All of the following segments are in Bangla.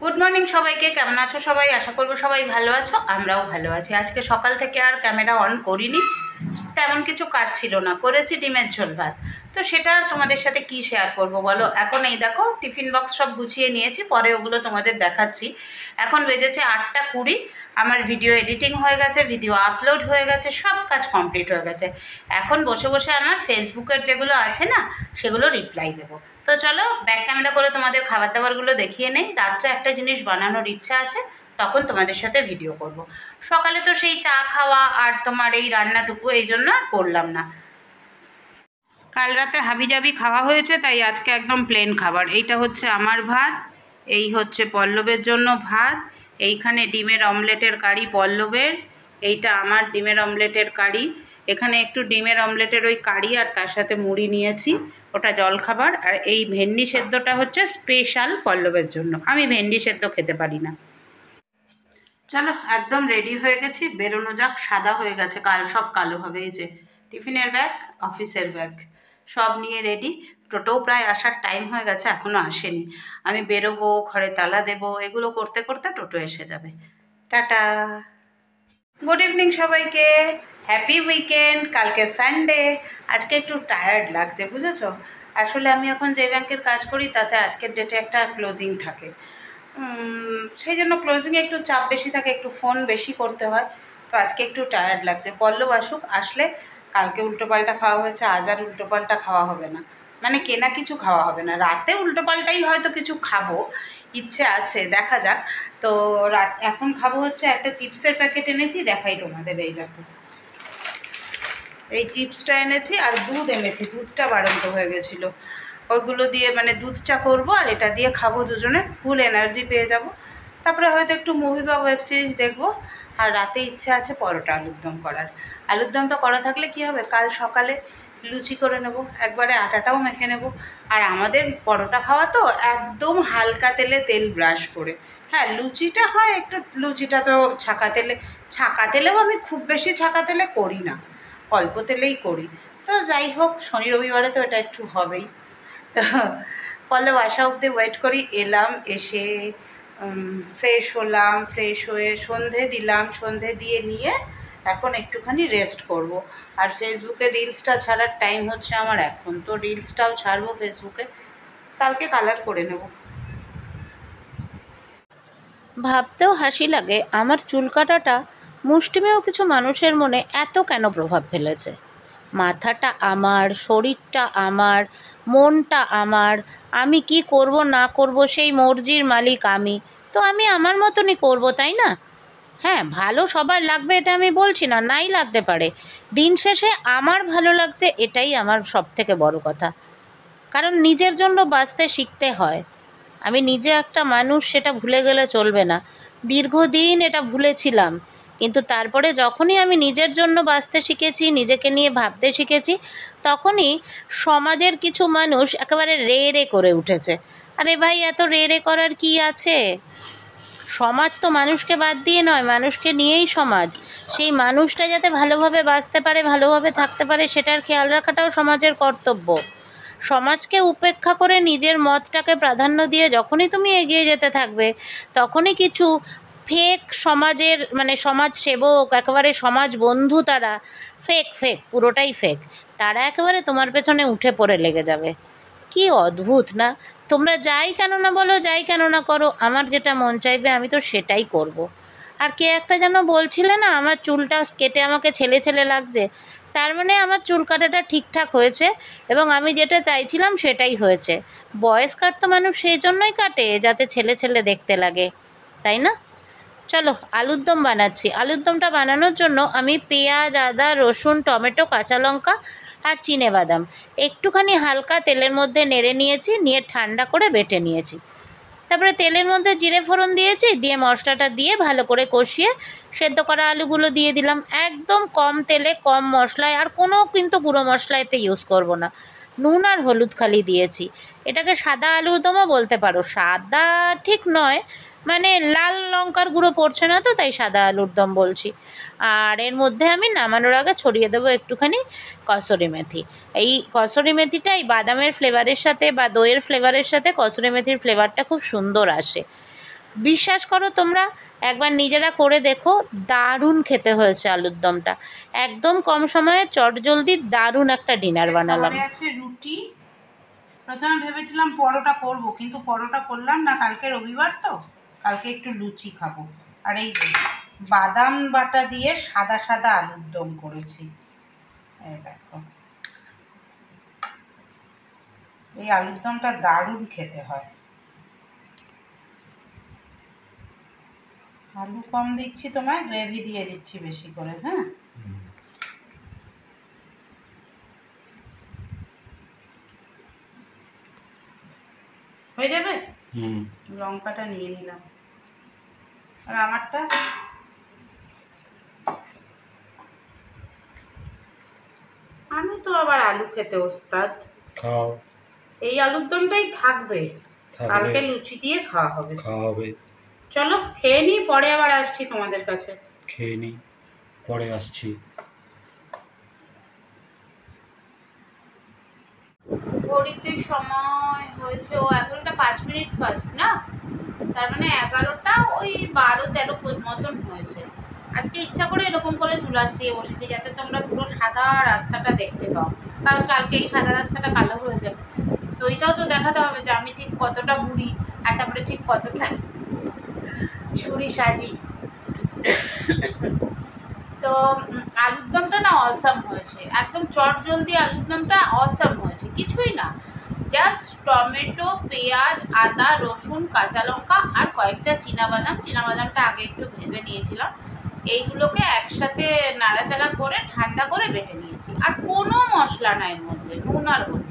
গুড মর্নিং সবাইকে। কেমন আছো সবাই? আশা করবো সবাই ভালো আছো, আমরাও ভালো আছি। আজকে সকাল থেকে আর ক্যামেরা অন করিনি, তেমন কিছু কাজ ছিল না। করেছি ডিমের ঝোল ভাত, তো সেটা আর তোমাদের সাথে কি শেয়ার করব বলো। এখন এই দেখো টিফিন বক্স সব গুছিয়ে নিয়েছি, পরে ওগুলো তোমাদের দেখাচ্ছি। এখন বেজেছে 8:20, আমার ভিডিও এডিটিং হয়ে গেছে, ভিডিও আপলোড হয়ে গেছে, সব কাজ কমপ্লিট হয়ে গেছে। এখন বসে বসে আমার ফেসবুকের যেগুলো আছে না, সেগুলো রিপ্লাই দেবো। তো চলো ব্যাক ক্যামেরা করে তোমাদের খাবার দাবারগুলো দেখিয়ে নেই। রাত্রে একটা জিনিস বানানোর ইচ্ছা আছে, তখন তোমাদের সাথে ভিডিও করব। সকালে তো সেই চা খাওয়া আর তোমার এই রান্নাটুকু, এই জন্য আর করলাম না। কাল রাতে হাবিজাবি খাওয়া হয়েছে, তাই আজকে একদম প্লেন খাবার। এইটা হচ্ছে আমার ভাত, এই হচ্ছে পল্লবের জন্য ভাত, এইখানে ডিমের অমলেটের কারি পল্লবের, এইটা আমার ডিমের অমলেটের কারি। এখানে একটু ডিমের অমলেটের ওই কারি আর তার সাথে মুড়ি নিয়েছি, ওটা জলখাবার। আর এই ভেন্ডি সেদ্ধটা হচ্ছে স্পেশাল পল্লবের জন্য, আমি ভেন্ডি সেদ্ধ খেতে পারি না। চলো একদম রেডি হয়ে গেছি, বেরোনো যাক। সাদা হয়ে গেছে, কাল সব কালো হবে। এই যে টিফিনের ব্যাগ, অফিসের ব্যাগ সব নিয়ে রেডি। টোটোও প্রায় আসার টাইম হয়ে গেছে, এখনও আসেনি। আমি বেরোবো, ঘরে তালা দেবো, এগুলো করতে করতে টোটো এসে যাবে। টাটা, গুড ইভিনিং সবাইকে। Happy weekend. কালকে সানডে। আজকে একটু টায়ার্ড লাগছে, বুঝেছো। আসলে আমি এখন যে ব্যাংকের কাজ করি তাতে আজকের ডেটে একটা ক্লোজিং থাকে, সেই জন্য ক্লোজিংয়ে একটু চাপ বেশি থাকে, একটু ফোন বেশি করতে হয়। তো আজকে একটু টায়ার্ড লাগছে। পল্লব আসুক, আসলে কালকে উল্টোপাল্টা খাওয়া হয়েছে, আজ আর উল্টোপাল্টা খাওয়া হবে না, মানে কেনা কিছু খাওয়া হবে না। রাতে উল্টোপাল্টাই হয়তো কিছু খাবো, ইচ্ছে আছে, দেখা যাক। তো এখন খাবো হচ্ছে একটা চিপসের প্যাকেট এনেছি, দেখাই তোমাদের। এই দেখো, এই চিপসটা এনেছি আর দুধ এনেছি, দুধটা বাড়ন্ত হয়ে গেছিলো। ওইগুলো দিয়ে মানে দুধ চা করবো, আর এটা দিয়ে খাবো দুজনে, ফুল এনার্জি পেয়ে যাব। তারপরে হয়তো একটু মুভি বা ওয়েব সিরিজ দেখবো। আর রাতে ইচ্ছে আছে পরোটা আলুর দম করার। আলুর দমটা করা থাকলে কি হবে, কাল সকালে লুচি করে নেব, একবারে আটাটাও মেখে নেব। আর আমাদের পরোটা খাওয়া তো একদম হালকা তেলে, তেল ব্রাশ করে। হ্যাঁ, লুচিটা হয় একটু, লুচিটা তো ছাকা তেলেও আমি খুব বেশি ছাকা তেলে করি না, অল্প তেলেই করি। তো যাই হোক, শনি রবিবারে তো এটা একটু হবেই। তো পল্লব আসা অবধি ওয়েট করি। এলাম, এসে ফ্রেশ হলাম, ফ্রেশ হয়ে সন্ধে দিলাম, সন্ধে দিয়ে নিয়ে এখন একটুখানি রেস্ট করব। আর ফেসবুকে রিলসটা ছাড়ার টাইম হচ্ছে আমার এখন, তো রিলসটাও ছাড়বো ফেসবুকে, কালকে কালার করে নেব। ভাবতেও হাসি লাগে আমার চুল কাটাটা মুষ্টিমেয় কিছু মানুষের মনে এত কেন প্রভাব ফেলেছে। মাথাটা আমার, শরীরটা আমার, মনটা আমার। আমি কি করব না করব সেই মর্জির মালিক আমি। তো আমি আমার মতনই করব, তাই না? হ্যাঁ, ভালো সবার লাগবে এটা আমি বলছি না, নাই লাগতে পারে। দিন শেষে আমার ভালো লাগছে, এটাই আমার সবথেকে বড় কথা। কারণ নিজের জন্য বাঁচতে শিখতে হয়। আমি নিজে একটা মানুষ, সেটা ভুলে গেলে চলবে না। দীর্ঘদিন এটা ভুলেছিলাম, কিন্তু তারপরে যখনই আমি নিজের জন্য বাঁচতে শিখেছি, নিজেকে নিয়ে ভাবতে শিখেছি, তখনই সমাজের কিছু মানুষ একেবারে রে রে করে উঠেছে। আরে ভাই, এত রে রে করার কি আছে? সমাজ তো মানুষকে বাদ দিয়ে নয়, মানুষকে নিয়েই সমাজ। সেই মানুষটা যাতে ভালোভাবে বাঁচতে পারে, ভালোভাবে থাকতে পারে, সেটার খেয়াল রাখাটাও সমাজের কর্তব্য। সমাজকে উপেক্ষা করে নিজের মতটাকে প্রাধান্য দিয়ে যখনই তুমি এগিয়ে যেতে থাকবে, তখনই কিছু ফেক সমাজের মানে সমাজ সেবক, একেবারে সমাজ বন্ধু, তারা ফেক ফেক, পুরোটাই ফেক, তারা একেবারে তোমার পেছনে উঠে পড়ে লেগে যাবে। কি অদ্ভুত না? তোমরা যাই কেন না বলো, যাই কেন না করো, আমার যেটা মন চাইবে আমি তো সেটাই করব। আর কে একটা যেন বলছিলে না, আমার চুলটা কেটে আমাকে ছেলে ছেলে লাগছে। তার মানে আমার চুল কাটাটা ঠিকঠাক হয়েছে, এবং আমি যেটা চাইছিলাম সেটাই হয়েছে। বয়স কাট তো মানুষ সেই জন্যই কাটে, যাতে ছেলে ছেলে দেখতে লাগে, তাই না? চলো আলুর দম বানাচ্ছি। আলুর দমটা বানানোর জন্য আমি পেঁয়াজ, আদা, রসুন, টমেটো, কাঁচা লঙ্কা আর চিনেবাদাম একটুখানি হালকা তেলের মধ্যে নেড়ে নিয়েছি, নিয়ে ঠান্ডা করে বেটে নিয়েছি। তারপরে তেলের মধ্যে জিরে ফোড়ন দিয়েছি, দিয়ে মশলাটা দিয়ে ভালো করে কষিয়ে সেদ্ধ করা আলুগুলো দিয়ে দিলাম। একদম কম তেলে, কম মশলায়, আর কোনো কিন্তু গুঁড়ো মশলা এতে ইউজ করব না। নুন আর হলুদ খালি দিয়েছি। এটাকে সাদা আলুর দমও বলতে পারো। সাদা ঠিক নয়, মানে লাল লঙ্কার গুঁড়ো পড়ছে না তো, তাই সাদা আলুর দম বলছি। আর এর মধ্যে আমি নামানোর আগে ছড়িয়ে দেবো একটুখানি কসুরি মেথি। এই কসুরি মেথিটা এই বাদামের ফ্লেভারের সাথে বা দইয়ের ফ্লেভারের সাথে কসুরি মেথির ফ্লেভারটা খুব সুন্দর আসে। বিশ্বাস করো তোমরা, একবার নিজেরা করে দেখো, দারুণ খেতে হয়েছে আলুর দমটা। একদম কম সময়ে চটজলদি দারুণ একটা ডিনার বানালাম। ঘরে আছে রুটি। প্রথমে ভেবেছিলাম পরোটা করব, কিন্তু পরোটা করলাম না, কালকে রবিবার তো, কালকে একটু লুচি খাবো। আর এই যে বাদাম বাটা দিয়ে সাদা সাদা আলুর দম করেছি, এই দেখো। এই আলুর দমটা দারুণ খেতে হয়। আলু কম দিচ্ছি, তোমায় গ্রেভি দিয়ে দিচ্ছি বেশি করে। হ্যাঁ, হয়ে যাবে। লঙ্কাটা নিয়ে নিলাম। আর আমারটা আমি তো আবার আলু খেতে ওস্তাদ। খাও, এই আলুর দমটাই থাকবে, কালকে লুচি দিয়ে খাওয়া হবে। চলো খেয়ে নিই, পরে আবার আসছি তোমাদের কাছে। খেয়ে নি, পরে আসছি। ঘড়িতে সময় হয়েছে ও 11টা 5 মিনিট ফার্স্ট না, তার মানে 11টা ওই 12-13 মতন হয়েছে। আজকে ইচ্ছা করে এরকম করে চুল আঁচড়িয়ে বসেছি, যাতে তোমরা পুরো সাদা রাস্তাটা দেখতে পাও, কারণ কালকে এই সাদা রাস্তাটা কালো হয়ে যাবে। তো এইটাও তো দেখাতে হবে যে আমি ঠিক কতটা বুড়ি, আর তারপরে ঠিক কতটা ছুরি সাজি। তো আলুর দমটা না অসাম হয়েছে, একদম চটজলদি আলুর দমটা অসাম হয়েছে। কিছুই না, জাস্ট টমেটো, পেঁয়াজ, আদা, রসুন, কাঁচা লঙ্কা আর কয়েকটা চীনাবাদামটা আগে একটু ভেজে নিয়েছিলাম, এইগুলোকে একসাথে নাড়াচাড়া করে ঠান্ডা করে বেটে নিয়েছি। আর কোনো মশলা নাই এর মধ্যে, নুন আর হলুদ।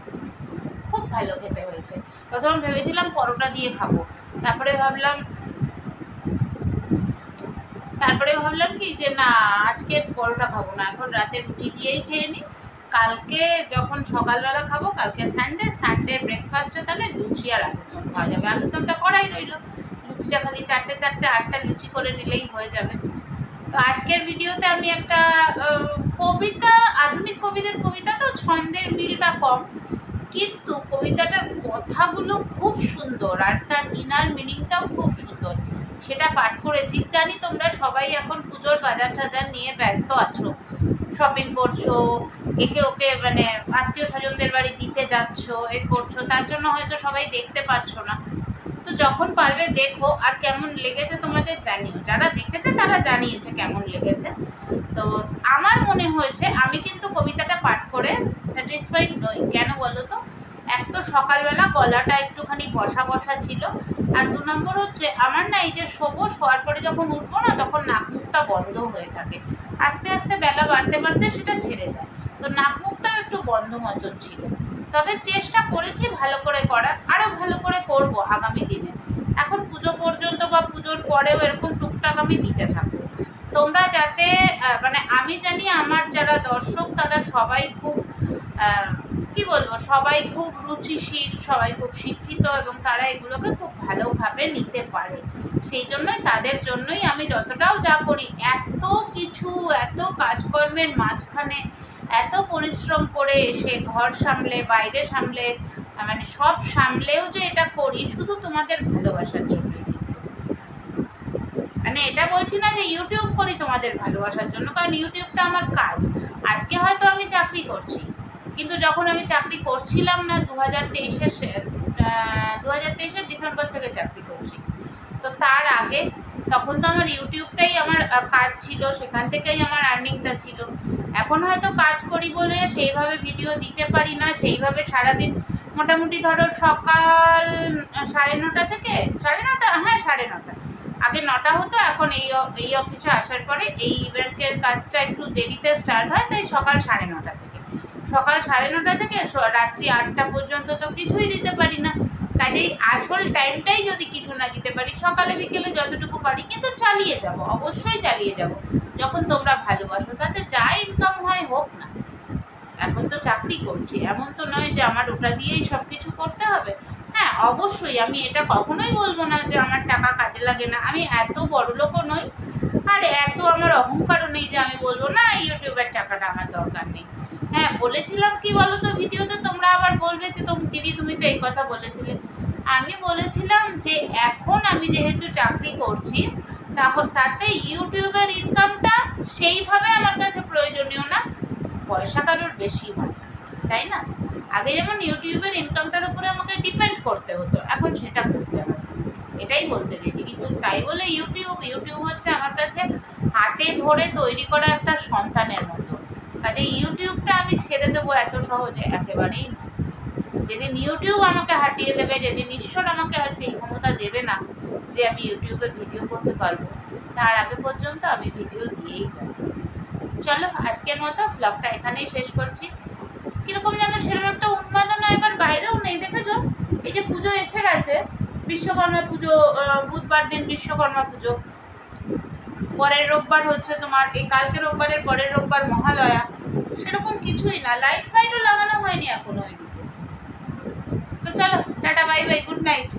খুব ভালো খেতে হয়েছে। প্রথম ভেবেছিলাম পরোটা দিয়ে খাবো, তারপরে ভাবলাম কি যে না, আজকে পরোটা খাবো না, এখন রাতে রুটি দিয়েই খেয়ে নিই। কালকে যখন সকালবেলা খাবো, কালকে সানডে ব্রেকফাস্টে তাহলে লুচি আর আলুর দম খাওয়া যাবে। আলুর দমটা করাই রইলো, লুচিটা খালি 4-8টা লুচি করে নিলেই হয়ে যাবে। তো আজকের ভিডিওতে আমি একটা কবিতা, আধুনিক কবিদের কবিতা তো ছন্দের মিলটা কম, কিন্তু কবিতাটার কথাগুলো খুব সুন্দর আর তার ইনার মিনিংটাও খুব সুন্দর, সেটা পাঠ করেছি। জানি তোমরা সবাই এখন পুজোর বাজার টাজার নিয়ে ব্যস্ত আছো, শপিং করছো, একে ওকে মানে আত্মীয় স্বজনদের বাড়ি দিতে যাচ্ছ, এ করছো, তার জন্য হয়তো সবাই দেখতে পাচ্ছ না। তো যখন পারবে দেখো, আর কেমন লেগেছে তোমাদের জানিও, যারা দেখেছে তারা জানিয়েছে কেমন লেগেছে। তো আমার মনে হয়েছে, আমি কিন্তু কবিতাটা পাঠ করে স্যাটিসফাইড নই। কেন বলো তো? এক তো সকালবেলা গলাটা একটুখানি বসা বসা ছিল, আর 2 নম্বর হচ্ছে আমার না, এই যে শোয়ার পরে যখন উঠবো না, তখন নাক মুখটা বন্ধ হয়ে থাকে, আস্তে আস্তে বেলা বাড়তে বাড়তে সেটা ছেড়ে যায়। তো নাক মুখটাও একটু বন্ধ মতন ছিল। তবে চেষ্টা করেছি ভালো করে করার, আরও ভালো করে করব আগামী দিনে। এখন পুজো পর্যন্ত বা পুজোর পরেও এরকম টুকটাক আমি দিতে থাকবো। তোমরা যাতে মানে আমি জানি আমার যারা দর্শক তারা সবাই খুব কি বলবো, সবাই খুব রুচিশীল, সবাই খুব শিক্ষিত, এবং তারা এগুলোকে খুব ভালোভাবে নিতে পারে। সেই জন্যই তাদের জন্যই আমি যতটাও যা করি, এত কিছু, এত কাজকর্মের মাঝখানে এত পরিশ্রম করে এসে ঘর সামলে, বাইরে সামলে, মানে সব সামলেও যে এটা করি শুধু তোমাদের ভালোবাসার জন্যই। মানে এটা বলছি না যে ইউটিউব করি তোমাদের ভালোবাসার জন্য, কারণ ইউটিউবটা আমার কাজ। আজকে হয়তো আমি চাকরি করছি, কিন্তু যখন আমি চাকরি করছিলাম না 2023-এর ডিসেম্বর থেকে চাকরি করছি, তো তার আগে তখন তো আমার ইউটিউবটাই আমার কাজ ছিল, সেখান থেকেই আমার আর্নিংটা ছিল। এখন হয়তো কাজ করি বলে সেইভাবে ভিডিও দিতে পারি না, সেইভাবে সারাদিন মোটামুটি ধরো সকাল 9:30 থেকে 9:30, হ্যাঁ 9:30, আগে 9টা হতো, এখন এই অফিসে আসার পরে এই ব্যাংকের কাজটা একটু দেরিতে স্টার্ট হয়, তাই সকাল 9:30 থেকে রাত্রি 8টা পর্যন্ত তো কিছুই দিতে পারি না। কাজেই আসল টাইমটাই যদি কিছু না দিতে পারি, সকালে বিকেলে যতটুকু পারি, কিন্তু চালিয়ে যাব, অবশ্যই চালিয়ে যাব। যখন তোমরা ভালোবাসো তাতে যা ইনকাম হয় হোক না। এখন তো চাকরি করছি, এমন তো নয় যে আমার ওটা দিয়েই সব কিছু করতে হবে। হ্যাঁ অবশ্যই আমি এটা কখনোই বলবো না যে আমার টাকা কাজে লাগে না, আমি এত বড়লোকও নই, আর এত আমার অহংকারও নেই যে আমি বলবো না ইউটিউবের টাকাটা আমার দরকার নেই। হ্যাঁ বলেছিলাম কি বলো তো ভিডিওতে, তোমরা আবার বলবে যে দিদি তুমি তো এই কথা বলেছিলে। আমি বলেছিলাম যে এখন আমি যেহেতু চাকরি করছি তাতে ইউটিউবের ইনকামটা সেইভাবে আমার কাছে প্রয়োজনীয় না, পয়সা কারোর বেশি হয়, তাই না? আগে যেমন ইউটিউবের ইনকামটার উপরে আমাকে ডিপেন্ড করতে হতো, এখন সেটা করতে হবে, এটাই বলতে চেয়েছি। কিন্তু তাই বলে ইউটিউব হচ্ছে আমার কাছে হাতে ধরে তৈরি করা একটা সন্তানের মতো, কাজে ইউটিউবটা আমি ছেড়ে দেবো এত সহজে একেবারেই না। যেদিন ইউটিউব আমাকে হাঁটিয়ে দেবে, যেদিন ঈশ্বর আমাকে আর সেই ক্ষমতা দেবে না যে আমি ইউটিউবে ভিডিও করতে পারবো, তার আগে পর্যন্ত আমি ভিডিও দিয়েই যাব। চলো আজকের মতো ব্লগটা এখানেই শেষ করছি। কিরকম যেন সেরকম একটা উন্মাদনা এবার বাইরেও নেই, দেখেছো? এই যে পুজো এসে গেছে, বিশ্বকর্মা পুজো, বুধবার দিন বিশ্বকর্মা পুজো, পরের রোববার হচ্ছে তোমার এই কালকে রোববারের পরের রোববার মহালয়া, সেরকম কিছুই না, লাইট ফাইটও লাগানো হয়নি এখনো ওইদিকে। তো চলো tata, bye bye, good night.